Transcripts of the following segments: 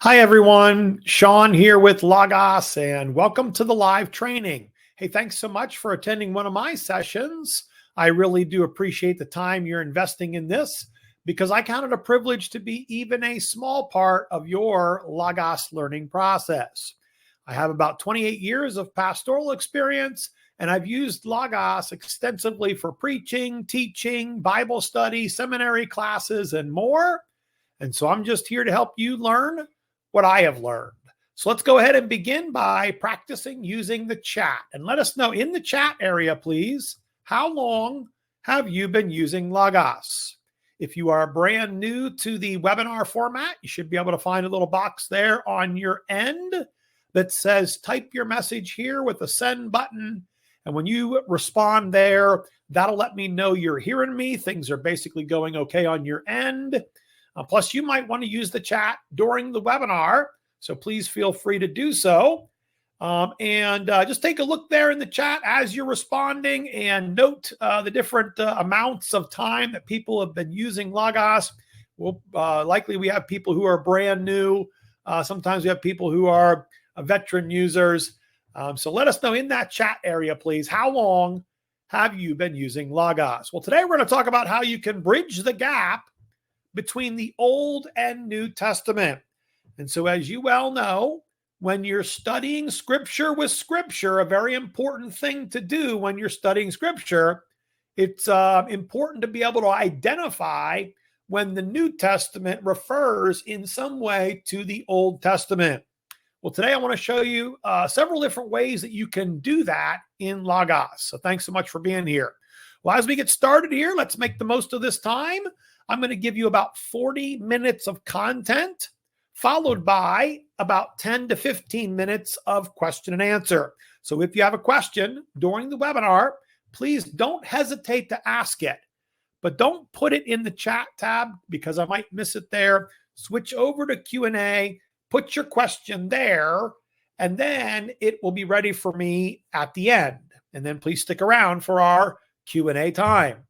Hi, everyone. Sean here with Logos, and welcome to the live training. Hey, thanks so much for attending one of my sessions. I really do appreciate the time you're investing in this because I count it a privilege to be even a small part of your Logos learning process. I have about 28 years of pastoral experience, and I've used Logos extensively for preaching, teaching, Bible study, seminary classes, and more. And so I'm just here to help you learn what I have learned. So let's go ahead and begin by practicing using the chat. And let us know in the chat area, please, how long have you been using Logos? If you are brand new to the webinar format, you should be able to find a little box there on your end that says type your message here with the send button. And when you respond there, that'll let me know you're hearing me. Things are basically going okay on your end. Plus, you might want to use the chat during the webinar, so please feel free to do so. Just take a look there in the chat as you're responding and note the different amounts of time that people have been using Logos. Likely we have people who are brand new. Sometimes we have people who are veteran users. So let us know in that chat area, please, how long have you been using Logos? Well, today we're going to talk about how you can bridge the gap between the Old and New Testament. And so, as you well know, when you're studying Scripture with Scripture, a very important thing to do when you're studying Scripture, it's important to be able to identify when the New Testament refers in some way to the Old Testament. Well, today I want to show you several different ways that you can do that in Logos. So thanks so much for being here. Well, as we get started here, let's make the most of this time. I'm going to give you about 40 minutes of content, followed by about 10 to 15 minutes of question and answer. So if you have a question during the webinar, please don't hesitate to ask it, but don't put it in the chat tab because I might miss it there. Switch over to Q&A, put your question there, and then it will be ready for me at the end. And then please stick around for our Q&A time.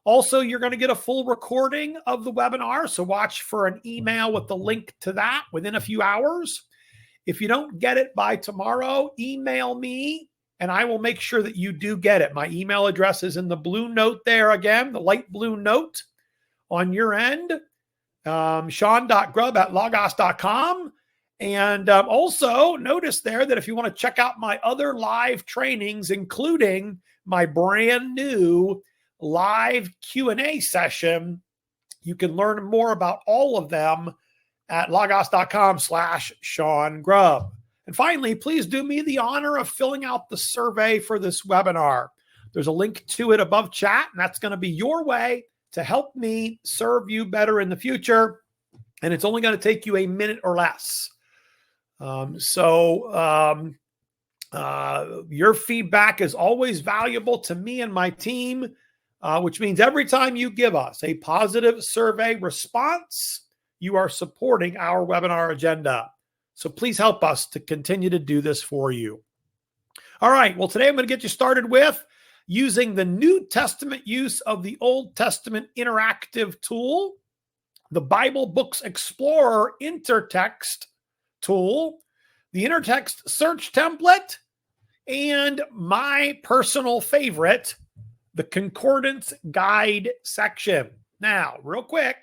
Also, you're going to get a full recording of the webinar, so watch for an email with the link to that within a few hours. If you don't get it by tomorrow, email me, and I will make sure that you do get it. My email address is in the blue note there again, the light blue note on your end, sean.grubb@logos.com. And also notice there that if you want to check out my other live trainings, including my brand new live Q&A session, you can learn more about all of them at logos.com/Sean Grubb. And finally, please do me the honor of filling out the survey for this webinar. There's a link to it above chat, and that's going to be your way to help me serve you better in the future. And it's only going to take you a minute or less. Your feedback is always valuable to me and my team. Which means every time you give us a positive survey response, you are supporting our webinar agenda. So please help us to continue to do this for you. All right. Well, today I'm going to get you started with using the New Testament use of the Old Testament interactive tool, the Bible Books Explorer Intertext tool, the Intertext search template, and my personal favorite, the Concordance guide section. Now, real quick,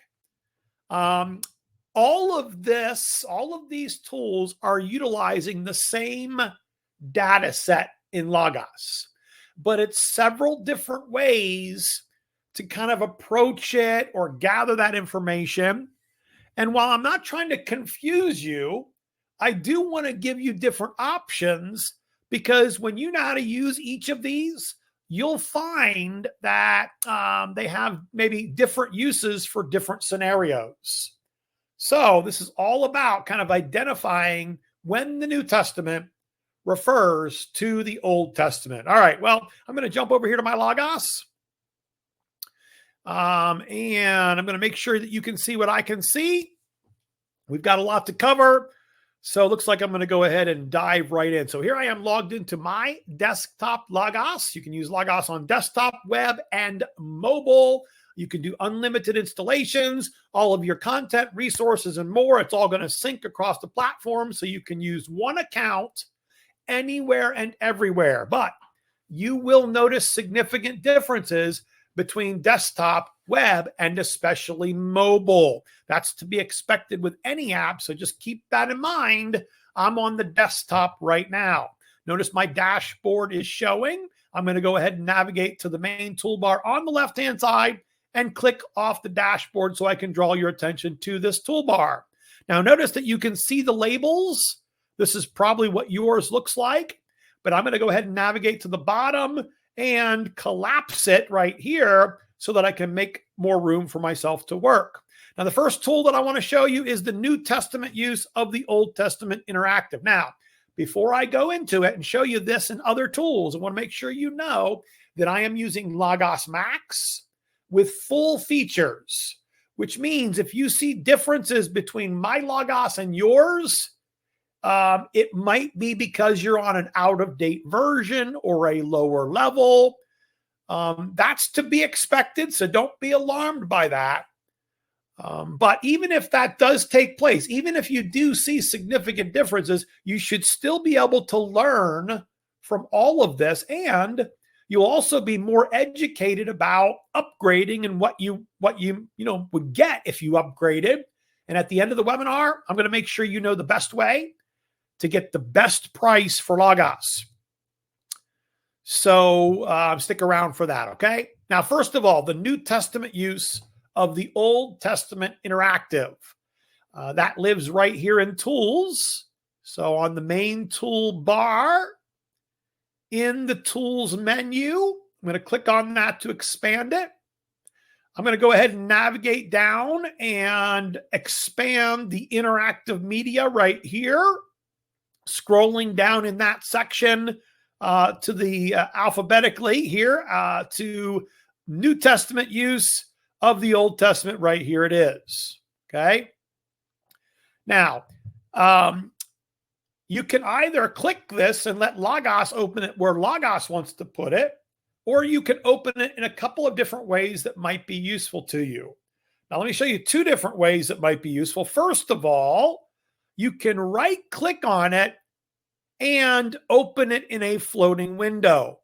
all of these tools are utilizing the same data set in Logos, but it's several different ways to kind of approach it or gather that information. And while I'm not trying to confuse you, I do want to give you different options because when you know how to use each of these, you'll find that they have maybe different uses for different scenarios. So this is all about kind of identifying when the New Testament refers to the Old Testament. All right, well, I'm going to jump over here to my Logos. And I'm going to make sure that you can see what I can see. We've got a lot to cover. So it looks like I'm going to go ahead and dive right in. So here I am logged into my desktop Logos. You can use Logos on desktop, web, and mobile. You can do unlimited installations, all of your content, resources, and more. It's all going to sync across the platform so you can use one account anywhere and everywhere. But you will notice significant differences between desktop, web, and especially mobile. That's to be expected with any app, so just keep that in mind. I'm on the desktop right now. Notice my dashboard is showing. I'm going to go ahead and navigate to the main toolbar on the left-hand side and click off the dashboard so I can draw your attention to this toolbar. Now, notice that you can see the labels. This is probably what yours looks like, but I'm going to go ahead and navigate to the bottom and collapse it right here so that I can make more room for myself to work. Now, the first tool that I want to show you is the New Testament use of the Old Testament interactive. Now, before I go into it and show you this and other tools, I want to make sure you know that I am using Logos Max with full features, which means if you see differences between my Logos and yours, it might be because you're on an out-of-date version or a lower level. That's to be expected, so don't be alarmed by that. But even if that does take place, even if you do see significant differences, you should still be able to learn from all of this, and you'll also be more educated about upgrading and what you would get if you upgraded. And at the end of the webinar, I'm going to make sure you know the best way to get the best price for Logos. So stick around for that, okay? Now, first of all, the New Testament use of the Old Testament interactive. That lives right here in Tools. So on the main toolbar, in the Tools menu, I'm going to click on that to expand it. I'm going to go ahead and navigate down and expand the interactive media right here. Scrolling down in that section to the alphabetically here to New Testament use of the Old Testament. Right here it is. Okay. Now, you can either click this and let Logos open it where Logos wants to put it, or you can open it in a couple of different ways that might be useful to you. Now, let me show you two different ways that might be useful. First of all, you can right-click on it and open it in a floating window.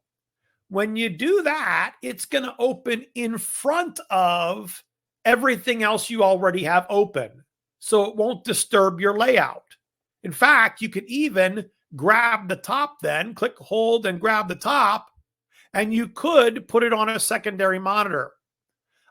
When you do that, it's going to open in front of everything else you already have open, so it won't disturb your layout. In fact, you could even grab the top then, click, hold, and grab the top, and you could put it on a secondary monitor.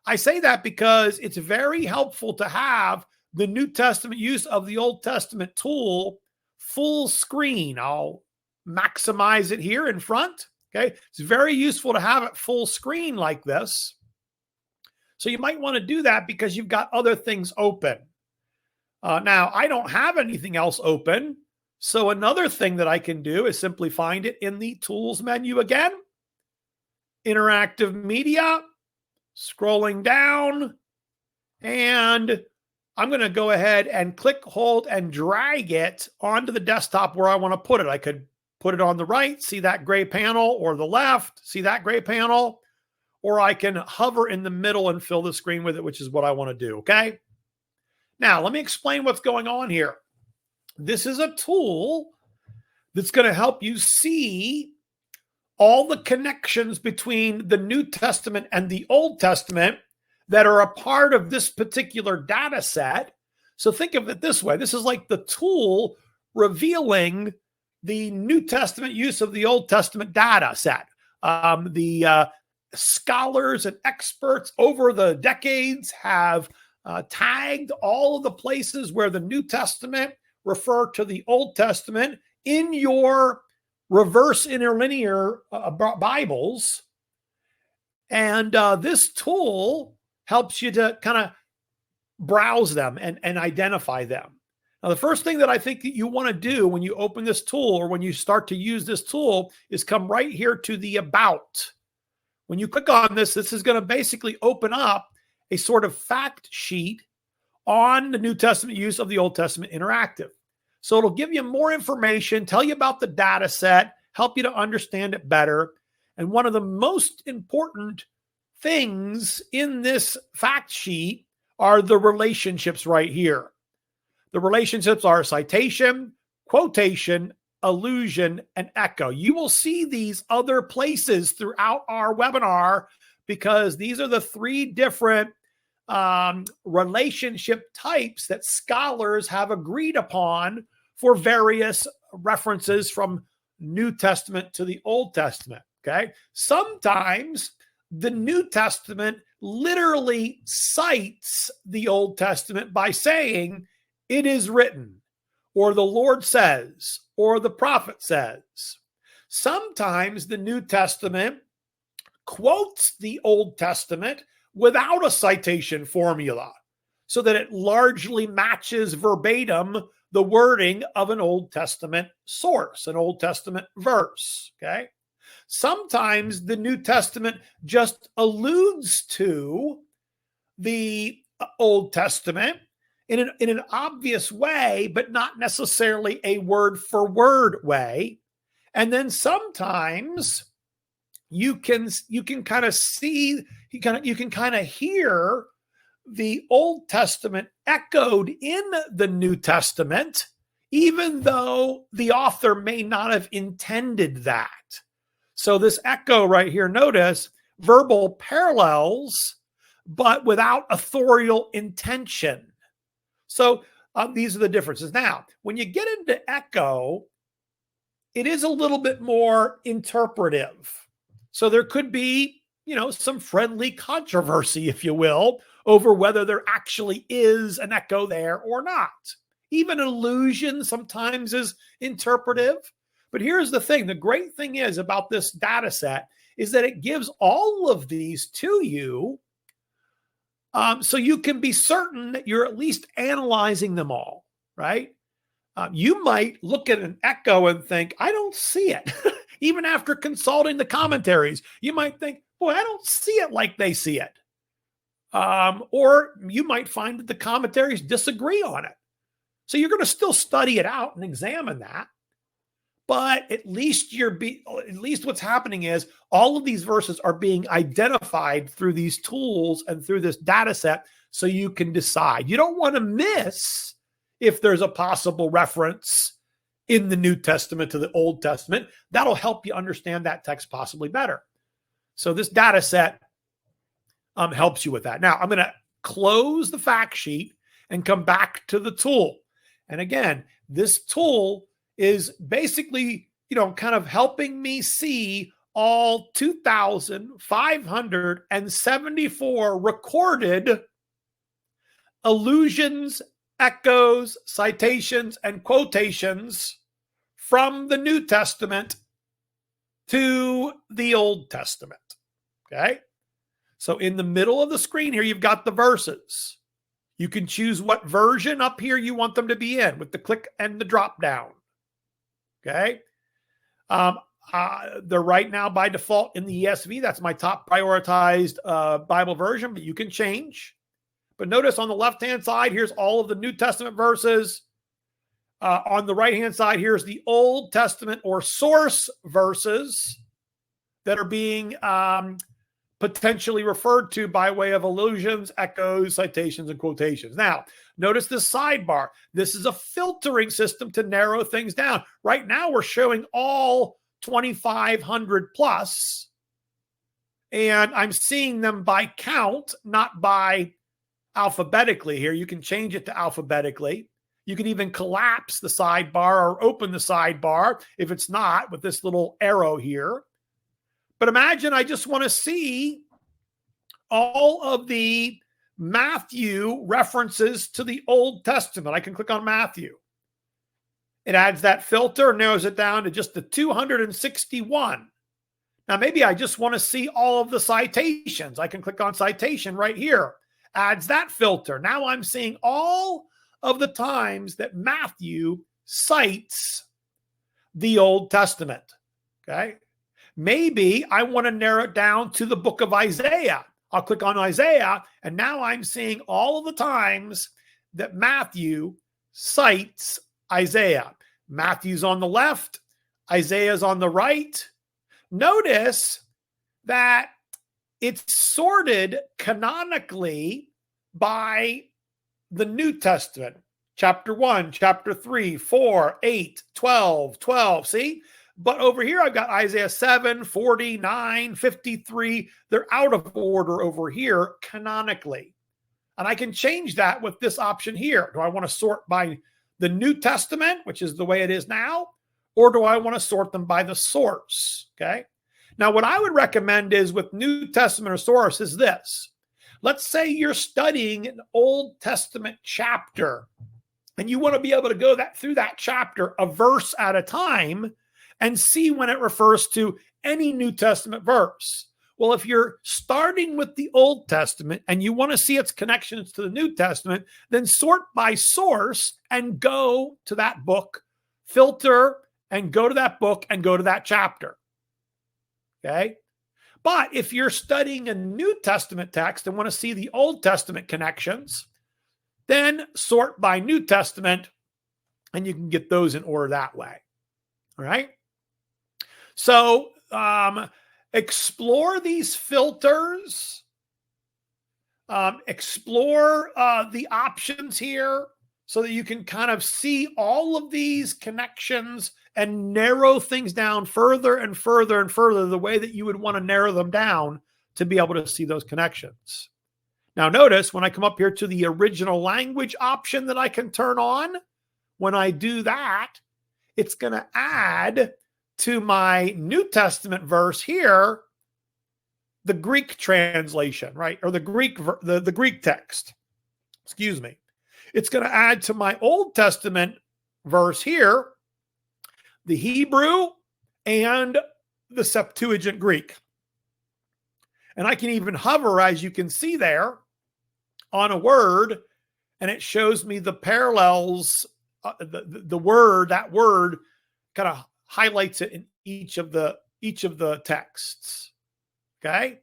I say that because it's very helpful to have the New Testament use of the Old Testament tool full screen. I'll maximize it here in front. Okay. It's very useful to have it full screen like this. So you might want to do that because you've got other things open. Now, I don't have anything else open. So another thing that I can do is simply find it in the Tools menu again. Interactive media, scrolling down, and I'm going to go ahead and click, hold, and drag it onto the desktop where I want to put it. I could put it on the right, see that gray panel, or the left, see that gray panel, or I can hover in the middle and fill the screen with it, which is what I want to do, okay? Now, let me explain what's going on here. This is a tool that's going to help you see all the connections between the New Testament and the Old Testament that are a part of this particular data set. So think of it this way. This is like the tool revealing the New Testament use of the Old Testament data set. The scholars and experts over the decades have tagged all of the places where the New Testament refer to the Old Testament in your reverse interlinear Bibles. And this tool helps you to kind of browse them and identify them. Now, the first thing that I think that you want to do when you open this tool or when you start to use this tool is come right here to the About. When you click on this, this is going to basically open up a sort of fact sheet on the New Testament use of the Old Testament interactive. So it'll give you more information, tell you about the data set, help you to understand it better. And one of the most important things in this fact sheet are the relationships right here. The relationships are citation, quotation, allusion, and echo. You will see these other places throughout our webinar because these are the three different relationship types that scholars have agreed upon for various references from New Testament to the Old Testament. Okay. Sometimes the New Testament literally cites the Old Testament by saying, "It is written," or "the Lord says," or "the prophet says." Sometimes the New Testament quotes the Old Testament without a citation formula so that it largely matches verbatim the wording of an Old Testament source, an Old Testament verse. Okay. Sometimes the New Testament just alludes to the Old Testament in an obvious way, but not necessarily a word for word way. And then sometimes you can kind of see, you can kind of hear the Old Testament echoed in the New Testament, even though the author may not have intended that. So this echo right here, notice verbal parallels, but without authorial intention. So these are the differences. Now, when you get into echo, it is a little bit more interpretive. So there could be, some friendly controversy, if you will, over whether there actually is an echo there or not. Even allusion sometimes is interpretive. But here's the thing. The great thing is about this data set is that it gives all of these to you so you can be certain that you're at least analyzing them all, right? You might look at an echo and think, I don't see it. Even after consulting the commentaries, you might think, boy, I don't see it like they see it. Or you might find that the commentaries disagree on it. So you're going to still study it out and examine that. But at least what's happening is all of these verses are being identified through these tools and through this data set so you can decide. You don't want to miss if there's a possible reference in the New Testament to the Old Testament. That'll help you understand that text possibly better. So this data set helps you with that. Now, I'm going to close the fact sheet and come back to the tool. And again, this tool is basically, kind of helping me see all 2,574 recorded allusions, echoes, citations, and quotations from the New Testament to the Old Testament. Okay. So in the middle of the screen here, you've got the verses. You can choose what version up here you want them to be in with the click and the drop down. Okay. They're right now by default in the ESV. That's my top prioritized Bible version, but you can change. But notice on the left-hand side, here's all of the New Testament verses. On the right-hand side, here's the Old Testament or source verses that are being potentially referred to by way of allusions, echoes, citations, and quotations. Now, notice this sidebar. This is a filtering system to narrow things down. Right now, we're showing all 2,500 plus, and I'm seeing them by count, not by alphabetically here. You can change it to alphabetically. You can even collapse the sidebar or open the sidebar if it's not with this little arrow here. But imagine I just want to see all of the Matthew references to the Old Testament. I can click on Matthew. It adds that filter, narrows it down to just the 261. Now, maybe I just want to see all of the citations. I can click on citation right here. Adds that filter. Now I'm seeing all of the times that Matthew cites the Old Testament. Okay. Maybe I want to narrow it down to the book of Isaiah. I'll click on Isaiah, and now I'm seeing all of the times that Matthew cites Isaiah. Matthew's on the left, Isaiah's on the right. Notice that it's sorted canonically by the New Testament. Chapter 1, chapter 3, 4, 8, 12, 12. See? But over here, I've got Isaiah 7, 49, 53. They're out of order over here canonically. And I can change that with this option here. Do I want to sort by the New Testament, which is the way it is now, or do I want to sort them by the source? Okay. Now, what I would recommend is with New Testament or source is this. Let's say you're studying an Old Testament chapter and you want to be able to go through that chapter a verse at a time and see when it refers to any New Testament verse. Well, if you're starting with the Old Testament and you want to see its connections to the New Testament, then sort by source and go to that book, filter and go to that book and go to that chapter. Okay? But if you're studying a New Testament text and want to see the Old Testament connections, then sort by New Testament and you can get those in order that way. All right? So, explore these filters, explore the options here so that you can kind of see all of these connections and narrow things down further and further and further the way that you would want to narrow them down to be able to see those connections. Now notice when I come up here to the original language option that I can turn on, when I do that, it's going to add to my New Testament verse here, the Greek translation, right? Or the Greek text, excuse me. It's going to add to my Old Testament verse here, the Hebrew and the Septuagint Greek. And I can even hover, as you can see there, on a word, and it shows me the parallels, the word, that word kind of highlights it in each of the texts. Okay?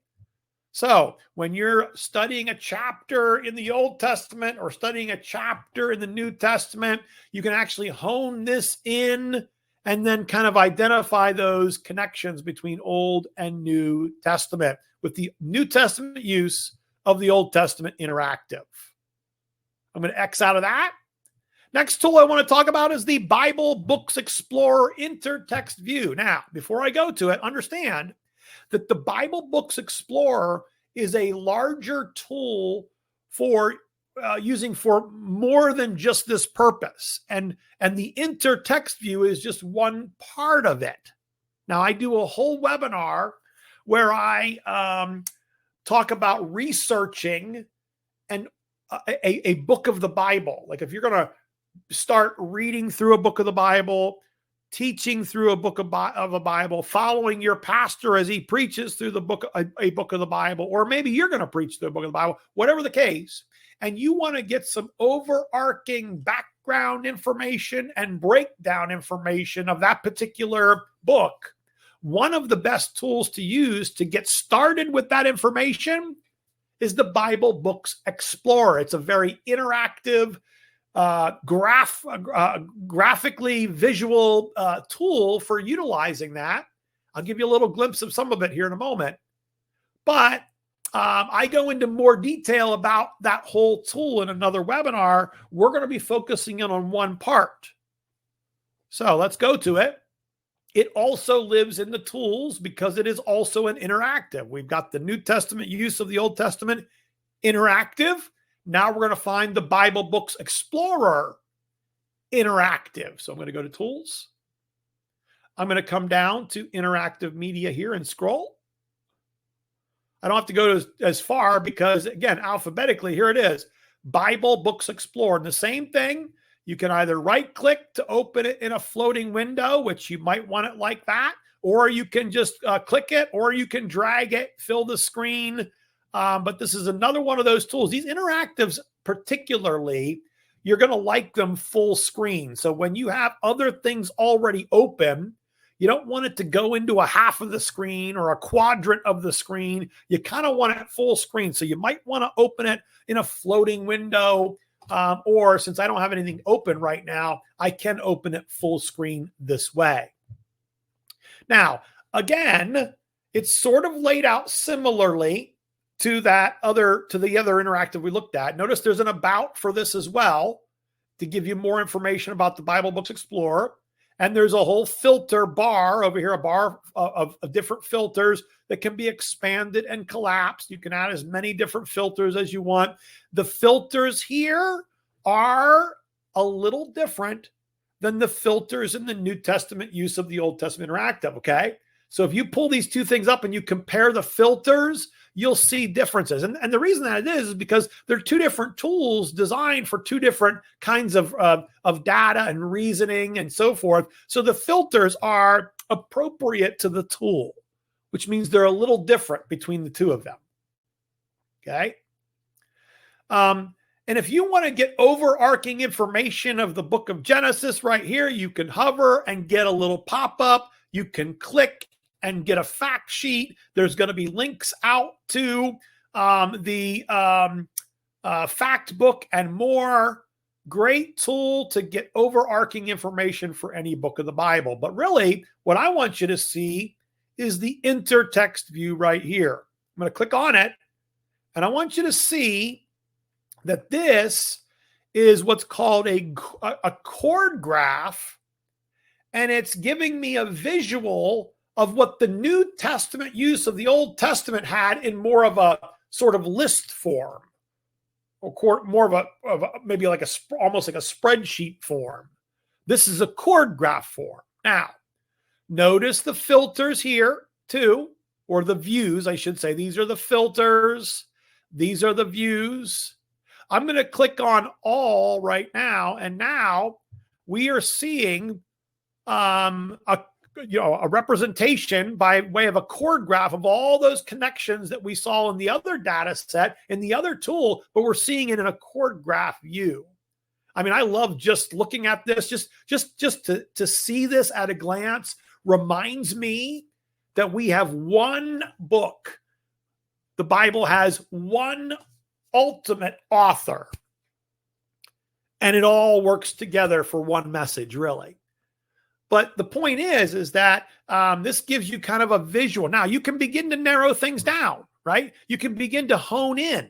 So when you're studying a chapter in the Old Testament or studying a chapter in the New Testament, you can actually hone this in and then kind of identify those connections between Old and New Testament with the New Testament use of the Old Testament interactive. I'm going to X out of that. Next tool I want to talk about is the Bible Books Explorer Intertext View. Now, before I go to it, understand that the Bible Books Explorer is a larger tool for using for more than just this purpose. And the Intertext View is just one part of it. Now, I do a whole webinar where I talk about researching a book of the Bible. Like if you're going to start reading through a book of the Bible, teaching through a book of a Bible, following your pastor as he preaches through a book of the Bible, or maybe you're going to preach through a book of the Bible, whatever the case, and you want to get some overarching background information and breakdown information of that particular book, one of the best tools to use to get started with that information is the Bible Books Explorer. It's a very interactive, graphically visual tool for utilizing that. I'll give you a little glimpse of some of it here in a moment. But I go into more detail about that whole tool in another webinar. We're going to be focusing in on one part. So let's go to it. It also lives in the tools because it is also an interactive. We've got the New Testament use of the Old Testament interactive. Now we're going to find the Bible Books Explorer interactive. So I'm going to go to Tools. I'm going to come down to Interactive Media here and scroll. I don't have to go as far because, again, alphabetically, here it is. Bible Books Explorer. And the same thing, you can either right-click to open it in a floating window, which you might want it like that, or you can just click it, or you can drag it, fill the screen. But this is another one of those tools. These interactives particularly, you're going to like them full screen. So when you have other things already open, you don't want it to go into a half of the screen or a quadrant of the screen. You kind of want it full screen. So you might want to open it in a floating window. Or since I don't have anything open right now, I can open it full screen this way. Now, again, it's sort of laid out similarly to the other interactive we looked at. Notice there's an about for this as well to give you more information about the Bible Books Explorer. And there's a whole filter bar over here, a bar of different filters that can be expanded and collapsed. You can add as many different filters as you want. The filters here are a little different than the filters in the New Testament use of the Old Testament interactive, okay? So if you pull these two things up and you compare the filters, you'll see differences. And the reason that it is because they're two different tools designed for two different kinds of data and reasoning and so forth. So the filters are appropriate to the tool, which means they're a little different between the two of them. Okay. And if you want to get overarching information of the book of Genesis right here, you can hover and get a little pop-up. You can click and get a fact sheet. There's going to be links out to the fact book and more. Great tool to get overarching information for any book of the Bible. But really, what I want you to see is the intertext view right here. I'm going to click on it, and I want you to see that this is what's called a chord graph, and it's giving me a visual of what the New Testament use of the Old Testament had in more of a sort of list form, or more of a maybe like almost like a spreadsheet form. This is a chord graph form. Now, notice the filters here too, or the views, I should say. These are the filters. These are the views. I'm going to click on all right now, and now we are seeing a representation by way of a chord graph of all those connections that we saw in the other data set, in the other tool, but we're seeing it in a chord graph view. I mean, I love just looking at this, just to see this at a glance reminds me that we have one book. The Bible has one ultimate author, and it all works together for one message, really. But the point is that this gives you kind of a visual. Now, you can begin to narrow things down, right? You can begin to hone in.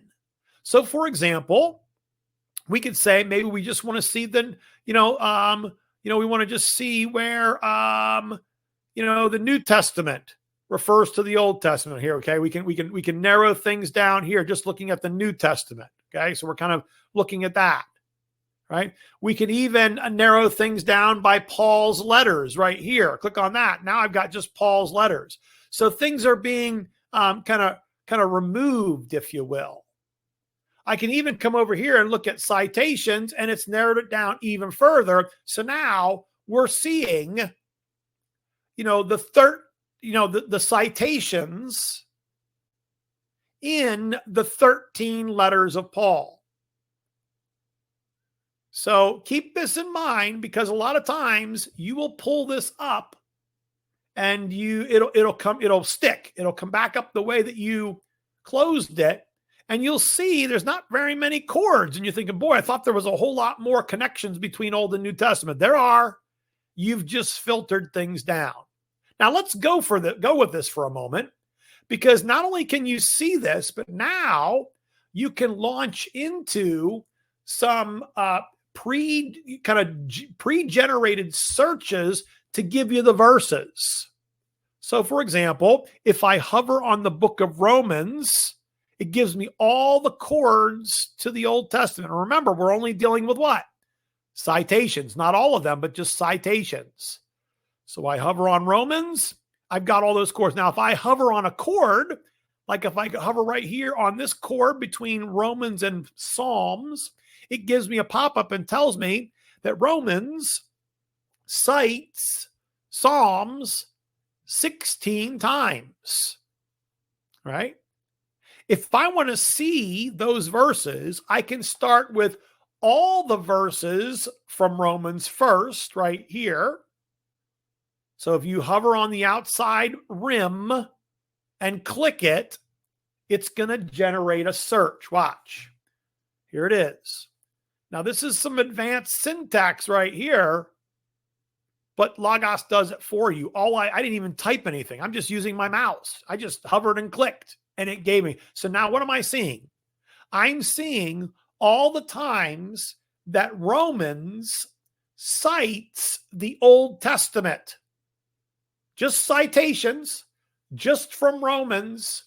So, for example, we could say maybe we just want to see we want to just see where, the New Testament refers to the Old Testament here. Okay, we can narrow things down here just looking at the New Testament. Okay, so we're kind of looking at that. Right? We can even narrow things down by Paul's letters right here. Click on that. Now I've got just Paul's letters. So things are being kind of removed, if you will. I can even come over here and look at citations, and it's narrowed it down even further. So now we're seeing, the citations in the 13 letters of Paul. So keep this in mind, because a lot of times you will pull this up and it'll stick. It'll come back up the way that you closed it, and you'll see there's not very many chords. And you're thinking, boy, I thought there was a whole lot more connections between Old and New Testament. There are. You've just filtered things down. Now let's go with this for a moment, because not only can you see this, but now you can launch into some pre-generated searches to give you the verses. So, for example, if I hover on the book of Romans, it gives me all the chords to the Old Testament. And remember, we're only dealing with what? Citations. Not all of them, but just citations. So I hover on Romans, I've got all those chords. Now, if I hover on a chord, like if I hover right here on this chord between Romans and Psalms, it gives me a pop-up and tells me that Romans cites Psalms 16 times, right? If I want to see those verses, I can start with all the verses from Romans first, right here. So if you hover on the outside rim and click it, it's going to generate a search. Watch. Here it is. Now, this is some advanced syntax right here, but Logos does it for you. I didn't even type anything. I'm just using my mouse. I just hovered and clicked. and it gave me. So now what am I seeing? I'm seeing all the times that Romans cites the Old Testament. Just citations, just from Romans.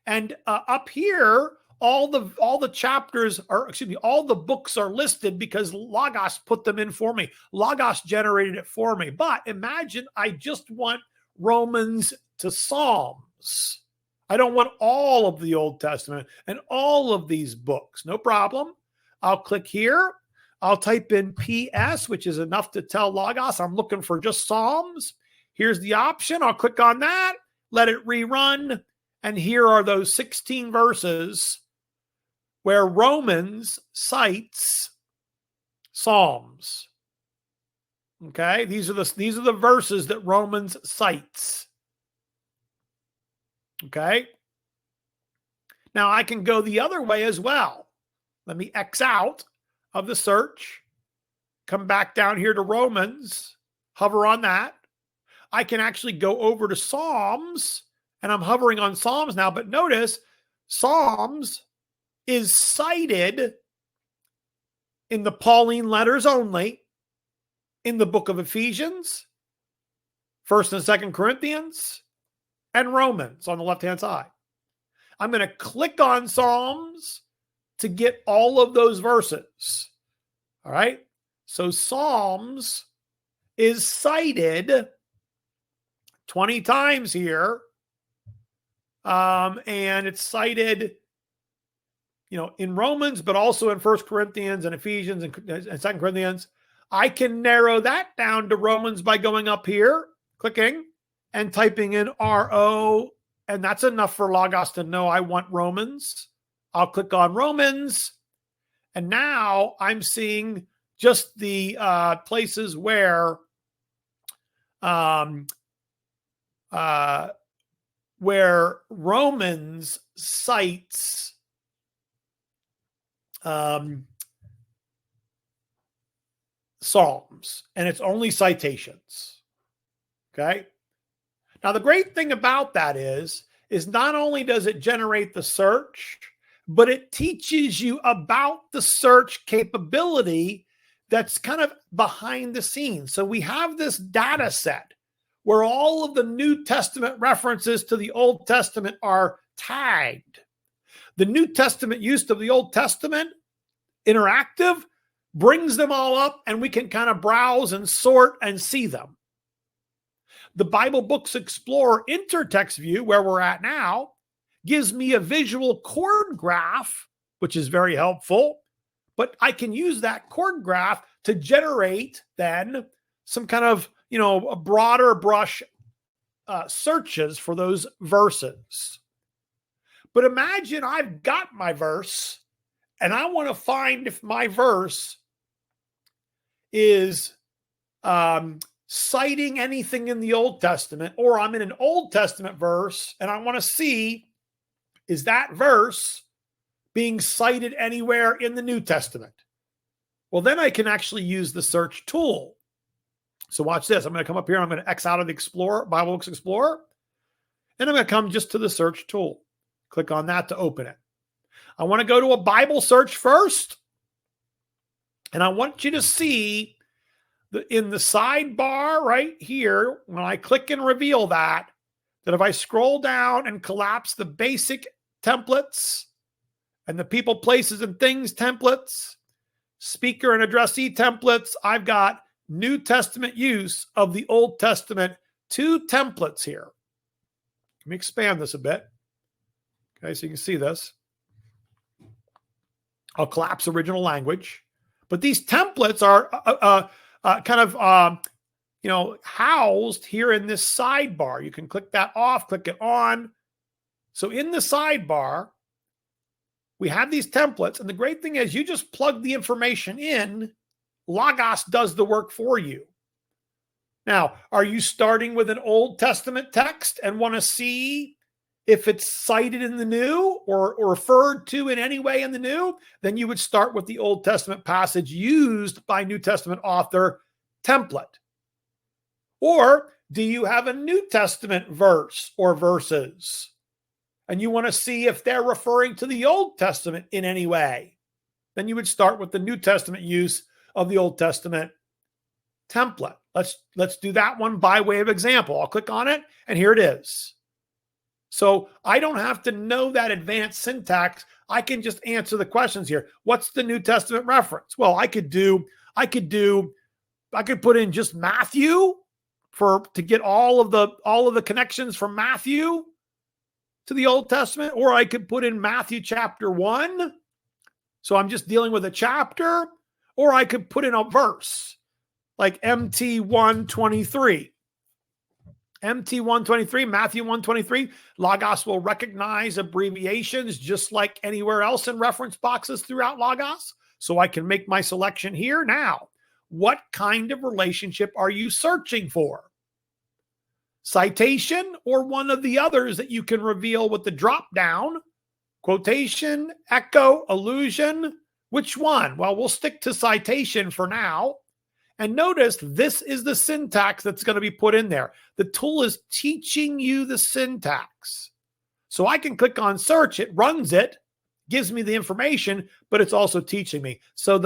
And up here, all the chapters are, all the books are listed because Logos put them in for me. Logos generated it for me. But imagine I just want Romans to Psalms. I don't want all of the Old Testament and all of these books. No problem. I'll click here. I'll type in PS, which is enough to tell Logos I'm looking for just Psalms. Here's the option. I'll click on that, let it rerun. And here are those 16 verses where Romans cites Psalms. Okay, these are the verses that Romans cites. Okay. Now I can go the other way as well. Let me X out of the search, come back down here to Romans, hover on that. I can actually go over to Psalms, and I'm hovering on Psalms now, but notice Psalms is cited in the Pauline letters only, in the book of Ephesians, 1st and 2nd Corinthians, and Romans on the left-hand side. I'm going to click on Psalms to get all of those verses. All right. So Psalms is cited 20 times here. And it's cited, in Romans, but also in 1 Corinthians and Ephesians and 2 Corinthians. I can narrow that down to Romans by going up here, clicking, and typing in RO. And that's enough for Logos to know I want Romans. I'll click on Romans. And now I'm seeing just the places where Romans cites Psalms, and it's only citations. Okay. Now, the great thing about that is not only does it generate the search, but it teaches you about the search capability that's kind of behind the scenes. So we have this data set where all of the New Testament references to the Old Testament are tagged. The New Testament use of the Old Testament, interactive, brings them all up, and we can kind of browse and sort and see them. The Bible Books Explorer Intertext view, where we're at now, gives me a visual chord graph, which is very helpful, but I can use that chord graph to generate then some kind of, a broader brush searches for those verses. But imagine I've got my verse and I want to find if my verse is citing anything in the Old Testament, or I'm in an Old Testament verse and I want to see, is that verse being cited anywhere in the New Testament? Well, then I can actually use the search tool. So watch this. I'm going to come up here. I'm going to X out of the Explorer, Bible Books Explorer, and I'm going to come just to the search tool. Click on that to open it. I want to go to a Bible search first, and I want you to see in the sidebar right here, when I click and reveal that if I scroll down and collapse the basic templates and the people, places, and things templates, speaker and addressee templates, I've got New Testament use of the Old Testament, 2 templates here. Let me expand this a bit. Okay, so you can see this. I'll collapse original language. But these templates are kind of, housed here in this sidebar. You can click that off, click it on. So in the sidebar, we have these templates. And the great thing is you just plug the information in. Logos does the work for you. Now, are you starting with an Old Testament text and want to see if it's cited in the New or referred to in any way in the New? Then you would start with the Old Testament passage used by New Testament author template. Or do you have a New Testament verse or verses? and you want to see if they're referring to the Old Testament in any way, then you would start with the New Testament use of the Old Testament template. Let's do that one by way of example. I'll click on it, and here it is. So I don't have to know that advanced syntax. I can just answer the questions here. What's the New Testament reference? Well, I could put in just Matthew to get all of the connections from Matthew to the Old Testament, or I could put in Matthew chapter 1. So I'm just dealing with a chapter, or I could put in a verse like MT 123. MT 123, Matthew 123, Logos will recognize abbreviations just like anywhere else in reference boxes throughout Logos. So I can make my selection here. Now, what kind of relationship are you searching for? Citation or one of the others that you can reveal with the drop down? Quotation, echo, allusion, which one? Well, we'll stick to citation for now. And notice this is the syntax that's going to be put in there. The tool is teaching you the syntax. So I can click on search, it runs it, gives me the information, but it's also teaching me. So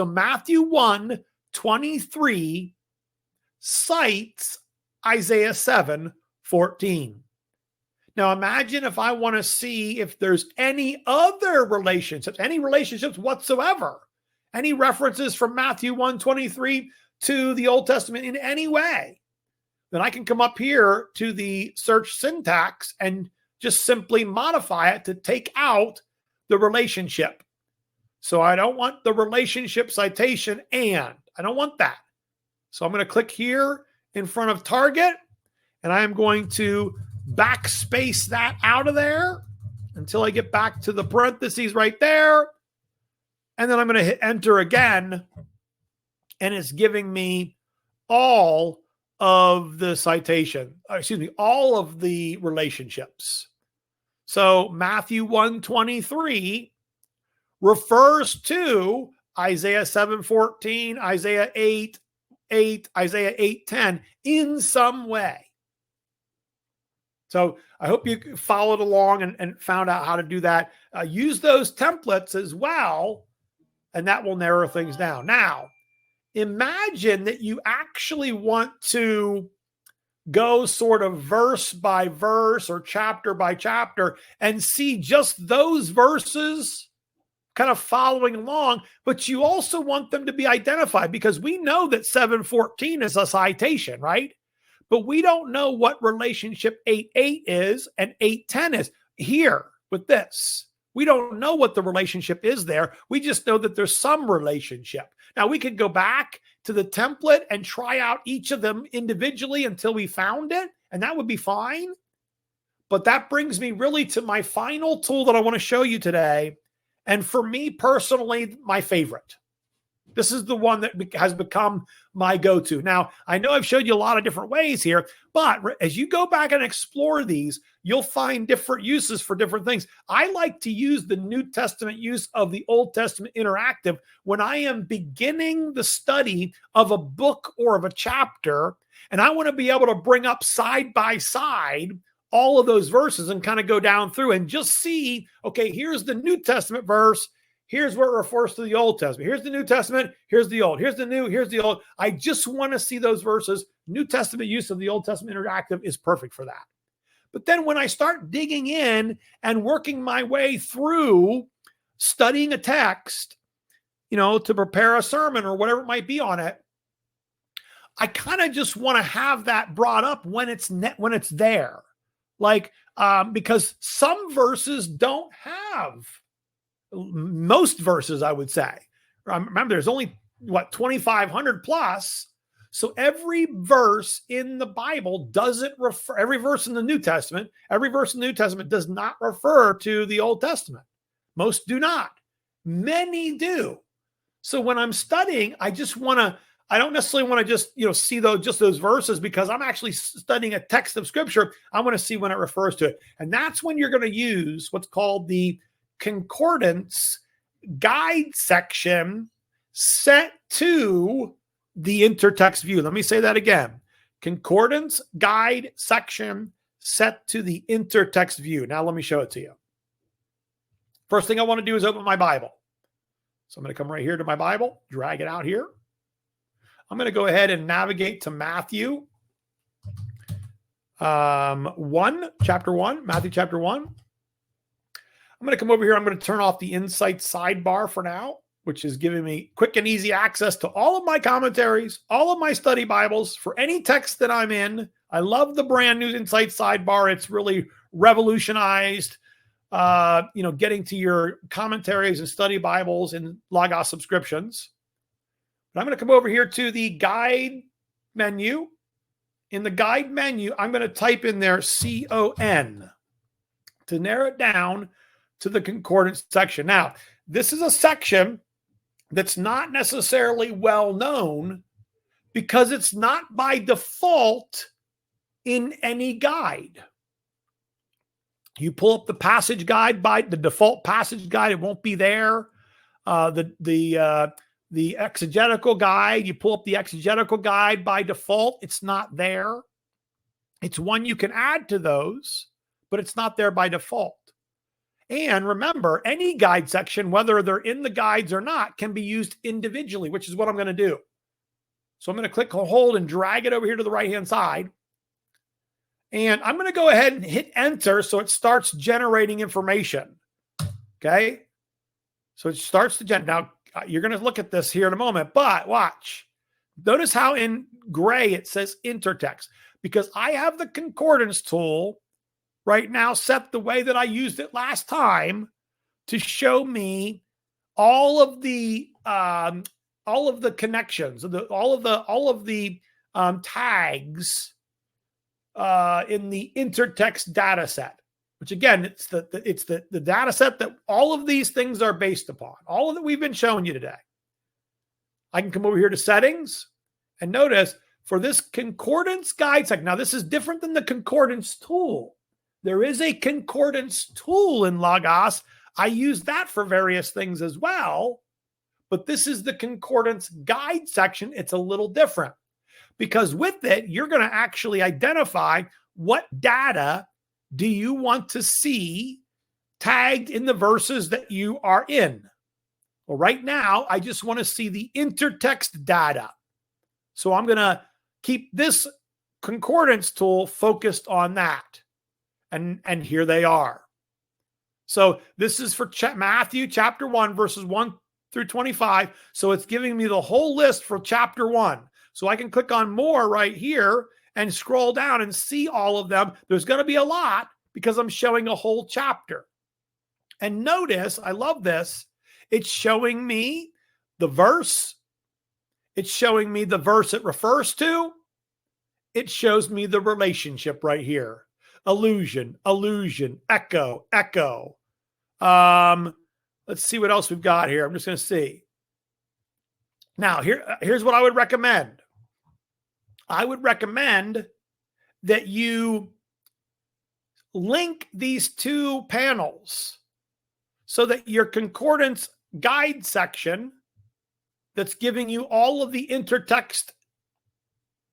Matthew 1:23 cites Isaiah 7:14. Now imagine if I want to see if there's any other relationships, any relationships whatsoever, any references from Matthew 1:23 to the Old Testament in any way, then I can come up here to the search syntax and just simply modify it to take out the relationship. So I don't want the relationship citation and. I don't want that. So I'm going to click here in front of target, and I am going to backspace that out of there until I get back to the parentheses right there. And then I'm going to hit enter again, and it's giving me all of the all of the relationships. So Matthew 1:23 refers to Isaiah 7:14, Isaiah 8:8, Isaiah 8:10 in some way. So I hope you followed along and found out how to do that. Use those templates as well, and that will narrow things down. Now, imagine that you actually want to go sort of verse by verse or chapter by chapter and see just those verses kind of following along, but you also want them to be identified, because we know that 7:14 is a citation, right? But we don't know what relationship 8:8 is and 8:10 is here with this. We don't know what the relationship is there. We just know that there's some relationship. Now, we could go back to the template and try out each of them individually until we found it, and that would be fine. But that brings me really to my final tool that I want to show you today. And for me personally, my favorite. This is the one that has become my go-to. Now, I know I've showed you a lot of different ways here, but as you go back and explore these, you'll find different uses for different things. I like to use the New Testament use of the Old Testament interactive when I am beginning the study of a book or of a chapter, and I want to be able to bring up side by side all of those verses and kind of go down through and just see, okay, here's the New Testament verse. Here's where it refers to the Old Testament. Here's the New Testament. Here's the Old. Here's the New. Here's the Old. I just want to see those verses. New Testament use of the Old Testament interactive is perfect for that. But then when I start digging in and working my way through studying a text, to prepare a sermon or whatever it might be on it, I kind of just want to have that brought up when it's there. Because some verses don't have, most verses, I would say. Remember, there's only, 2,500 plus. So every verse in the Bible doesn't refer, every verse in the New Testament does not refer to the Old Testament. Most do not. Many do. So when I'm studying, I don't necessarily want to just, see those verses, because I'm actually studying a text of scripture. I want to see when it refers to it. And that's when you're going to use what's called the Concordance guide section set to the intertext view. Let me say that again. Concordance guide section set to the intertext view. Now let me show it to you. First thing I want to do is open my Bible. So I'm going to come right here to my Bible, drag it out here. I'm going to go ahead and navigate to Matthew 1, chapter 1, Matthew chapter 1. I'm going to come over here. I'm going to turn off the Insight sidebar for now, which is giving me quick and easy access to all of my commentaries, all of my study Bibles for any text that I'm in. I love the brand new Insight sidebar. It's really revolutionized, getting to your commentaries and study Bibles and Logos subscriptions. But I'm going to come over here to the guide menu. In the guide menu, I'm going to type in there CON to narrow it down to the concordance section. Now, this is a section that's not necessarily well known because it's not by default in any guide. You pull up the passage guide by the default passage guide, it won't be there. The exegetical guide, you pull up the exegetical guide by default, it's not there. It's one you can add to those, but it's not there by default. And remember, any guide section, whether they're in the guides or not, can be used individually, which is what I'm going to do. So I'm going to click hold and drag it over here to the right-hand side. And I'm going to go ahead and hit enter so it starts generating information. Okay? So it starts to generate. Now, you're going to look at this here in a moment, but watch. Notice how in gray it says intertext, because I have the concordance tool right now set the way that I used it last time to show me all of the connections, all of the tags in the intertext data set, which again, it's the data set that all of these things are based upon, all of that we've been showing you today. I can come over here to settings and notice for this concordance guide section. Now, this is different than the concordance tool. There is a concordance tool in Logos. I use that for various things as well, but this is the concordance guide section. It's a little different because with it, you're going to actually identify what data do you want to see tagged in the verses that you are in. Well, right now, I just want to see the intertext data. So I'm going to keep this concordance tool focused on that. And here they are. So this is for Matthew chapter 1, verses 1 through 25. So it's giving me the whole list for chapter 1. So I can click on more right here and scroll down and see all of them. There's going to be a lot because I'm showing a whole chapter. And notice, I love this. It's showing me the verse. It's showing me the verse it refers to. It shows me the relationship right here. Allusion, echo. Let's see what else we've got here. I'm just going to see. Now, here's what I would recommend. I would recommend that you link these two panels so that your concordance guide section that's giving you all of the intertext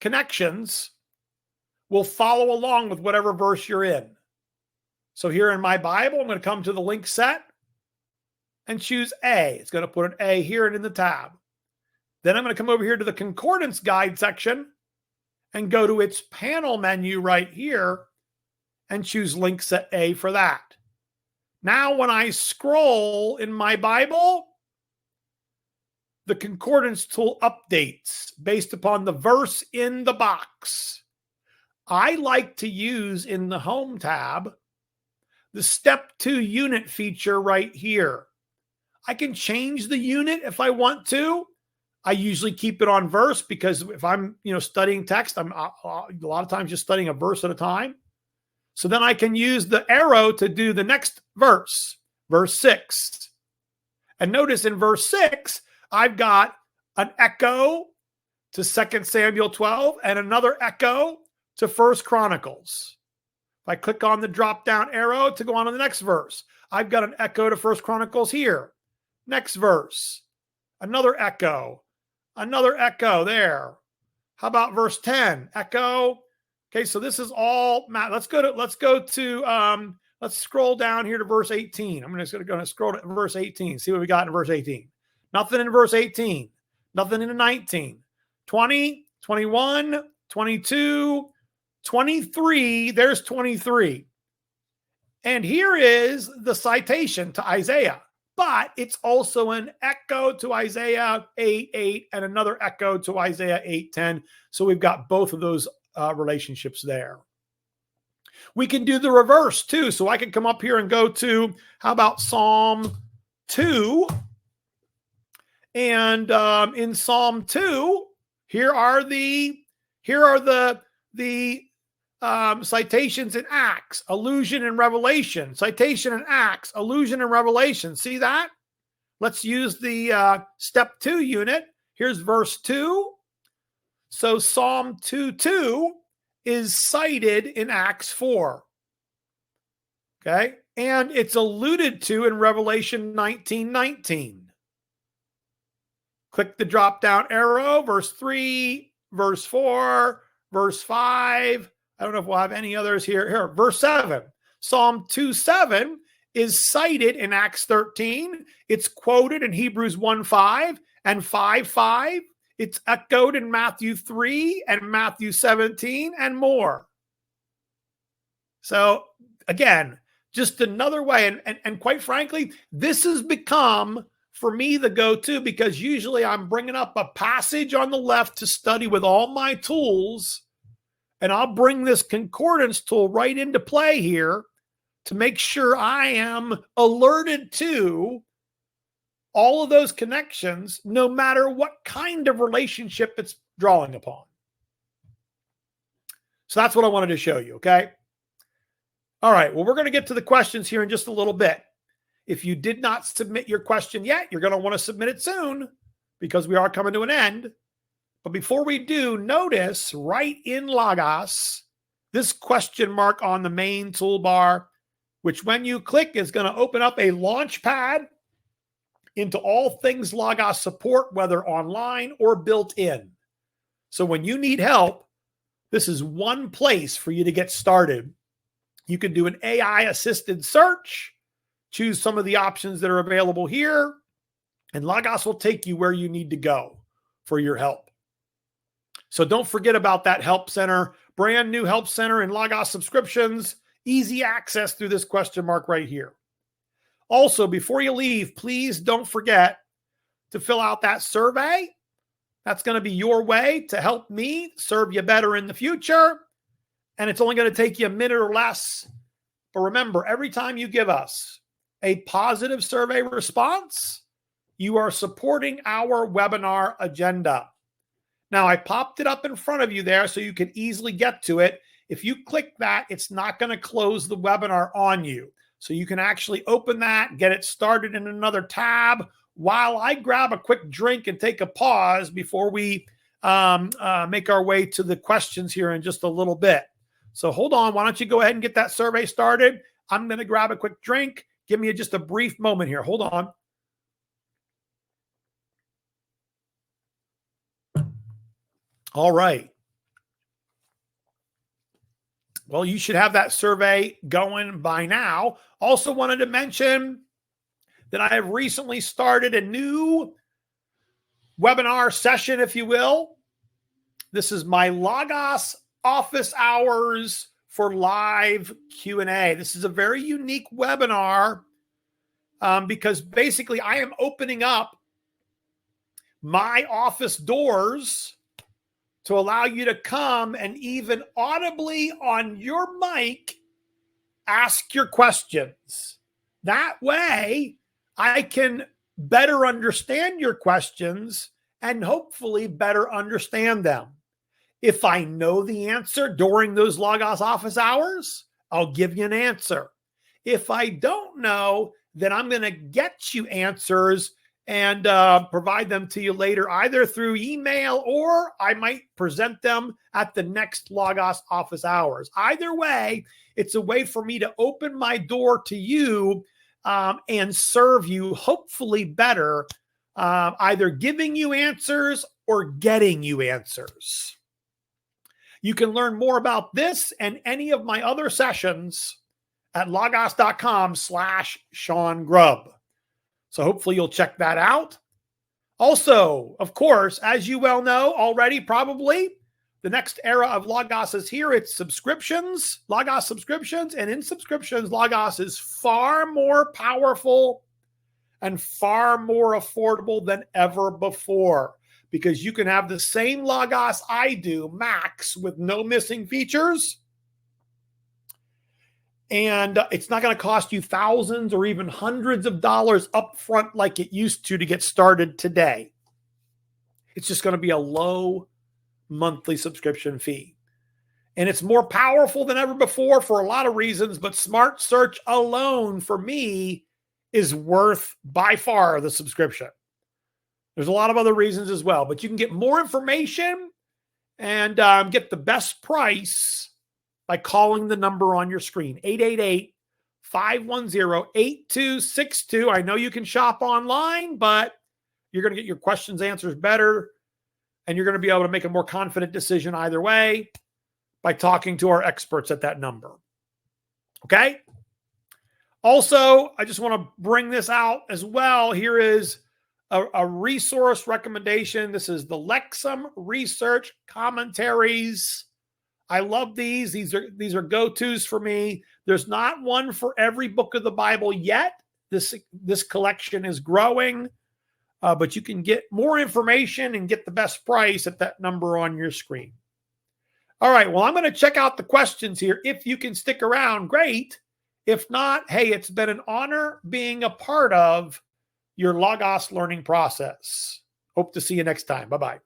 connections will follow along with whatever verse you're in. So here in my Bible, I'm going to come to the link set and choose A. It's going to put an A here and in the tab. Then I'm going to come over here to the concordance guide section and go to its panel menu right here and choose link set A for that. Now, when I scroll in my Bible, the concordance tool updates based upon the verse in the box. I like to use in the Home tab the Step 2 unit feature right here. I can change the unit if I want to. I usually keep it on verse because if I'm studying text, I'm a lot of times just studying a verse at a time. So then I can use the arrow to do the next verse, verse 6. And notice in verse 6, I've got an echo to 2 Samuel 12 and another echo to 1 Chronicles. If I click on the drop-down arrow to go on to the next verse, I've got an echo to 1 Chronicles here. Next verse, another echo there. How about verse 10? Echo Okay, so this is all math. Let's scroll down here to verse 18. I'm just going to scroll to verse 18, see what we got in verse 18. Nothing in verse 18, nothing in 19, 20, 21, 22, 23. There's 23. And here is the citation to Isaiah, but it's also an echo to Isaiah 8:8 and another echo to Isaiah 8:10. So we've got both of those relationships there. We can do the reverse too. So I can come up here and go to, how about Psalm 2? And in Psalm 2, here are the citations in Acts, allusion and revelation, citation in Acts, allusion and revelation. See that? Let's use the step 2 unit. Here's verse 2. So Psalm 2:2 is cited in Acts 4. Okay. And it's alluded to in Revelation 19:19. Click the drop down arrow, verse 3, verse 4, verse 5. I don't know if we'll have any others here. Here, verse 7. Psalm 2:7 is cited in Acts 13. It's quoted in Hebrews 1:5 and 5:5. It's echoed in Matthew 3 and Matthew 17 and more. So again, just another way. And quite frankly, this has become, for me, the go-to, because usually I'm bringing up a passage on the left to study with all my tools, and I'll bring this concordance tool right into play here to make sure I am alerted to all of those connections, no matter what kind of relationship it's drawing upon. So that's what I wanted to show you, okay? All right, well, we're going to get to the questions here in just a little bit. If you did not submit your question yet, you're going to want to submit it soon, because we are coming to an end. But before we do, notice right in Logos, this question mark on the main toolbar, which when you click is going to open up a launch pad into all things Logos support, whether online or built in. So when you need help, this is one place for you to get started. You can do an AI assisted search, choose some of the options that are available here, and Logos will take you where you need to go for your help. So don't forget about that help center, brand new help center and Logos subscriptions, easy access through this question mark right here. Also, before you leave, please don't forget to fill out that survey. That's going to be your way to help me serve you better in the future. And it's only going to take you a minute or less. But remember, every time you give us a positive survey response, you are supporting our webinar agenda. Now, I popped it up in front of you there so you can easily get to it. If you click that, it's not going to close the webinar on you. So you can actually open that, get it started in another tab while I grab a quick drink and take a pause before we make our way to the questions here in just a little bit. So hold on. Why don't you go ahead and get that survey started? I'm going to grab a quick drink. Give me just a brief moment here. Hold on. All right. Well, you should have that survey going by now. Also wanted to mention that I have recently started a new webinar session, if you will. This is my Logos office hours for live Q&A. This is a very unique webinar because basically I am opening up my office doors to allow you to come and even audibly on your mic, ask your questions. That way, I can better understand your questions and hopefully better understand them. If I know the answer during those Logos office hours, I'll give you an answer. If I don't know, then I'm going to get you answers and provide them to you later, either through email or I might present them at the next Logos office hours. Either way, it's a way for me to open my door to you and serve you hopefully better, either giving you answers or getting you answers. You can learn more about this and any of my other sessions at logos.com/Sean Grubb. So hopefully you'll check that out. Also, of course, as you well know already, probably, the next era of Logos is here. It's subscriptions, Logos subscriptions. And in subscriptions, Logos is far more powerful and far more affordable than ever before, because you can have the same Logos I do, max, with no missing features. And it's not going to cost you thousands or even hundreds of dollars upfront like it used to get started today. It's just going to be a low monthly subscription fee. And it's more powerful than ever before for a lot of reasons, but Smart Search alone for me is worth by far the subscription. There's a lot of other reasons as well, but you can get more information and get the best price by calling the number on your screen, 888-510-8262. I know you can shop online, but you're going to get your questions answered better, and you're going to be able to make a more confident decision either way by talking to our experts at that number. Okay? Also, I just want to bring this out as well. Here is a resource recommendation. This is the Lexham Research Commentaries. I love these. These are go-tos for me. There's not one for every book of the Bible yet. This collection is growing, but you can get more information and get the best price at that number on your screen. All right, well, I'm going to check out the questions here. If you can stick around, great. If not, hey, it's been an honor being a part of your Logos learning process. Hope to see you next time. Bye-bye.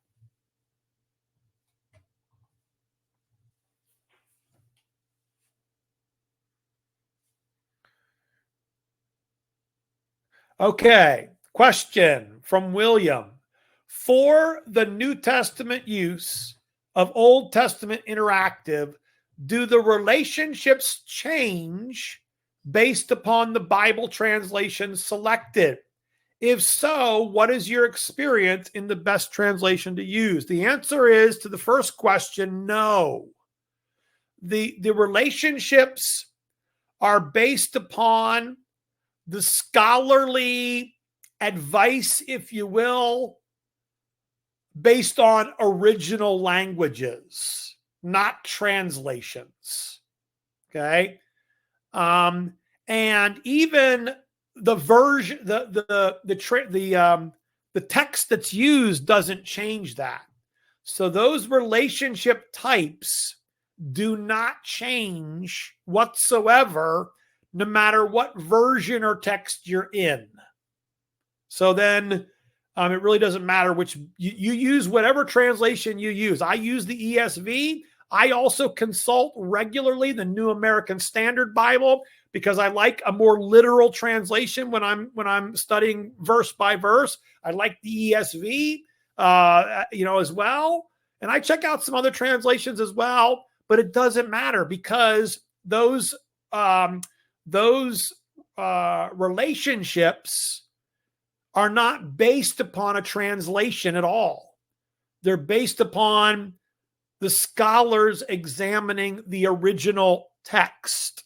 Okay, question from William. For the New Testament use of Old Testament interactive, do the relationships change based upon the Bible translation selected? If so, what is your experience in the best translation to use? The answer is, to the first question, no. The relationships are based upon the scholarly advice, if you will, based on original languages, not translations. Okay. And even the version, the text that's used doesn't change that. So those relationship types do not change whatsoever, no matter what version or text you're in. So then it really doesn't matter which you use, whatever translation you use. I use the ESV. I also consult regularly the New American Standard Bible because I like a more literal translation when I'm studying verse by verse. I like the ESV, as well. And I check out some other translations as well, but it doesn't matter because those relationships are not based upon a translation at all. They're based upon the scholars examining the original text.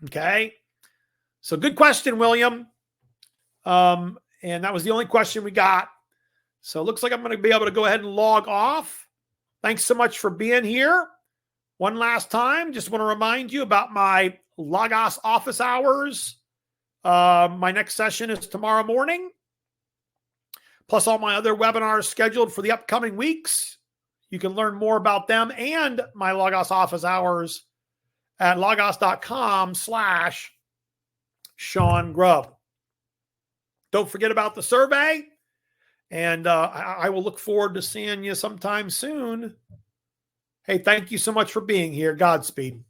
Okay? So good question, William. And that was the only question we got. So it looks like I'm going to be able to go ahead and log off. Thanks so much for being here. One last time, just want to remind you about my Logos office hours. My next session is tomorrow morning, plus all my other webinars scheduled for the upcoming weeks. You can learn more about them and my Logos office hours at logos.com/Sean Grubb. Don't forget about the survey, and I will look forward to seeing you sometime soon. Hey, thank you so much for being here. Godspeed.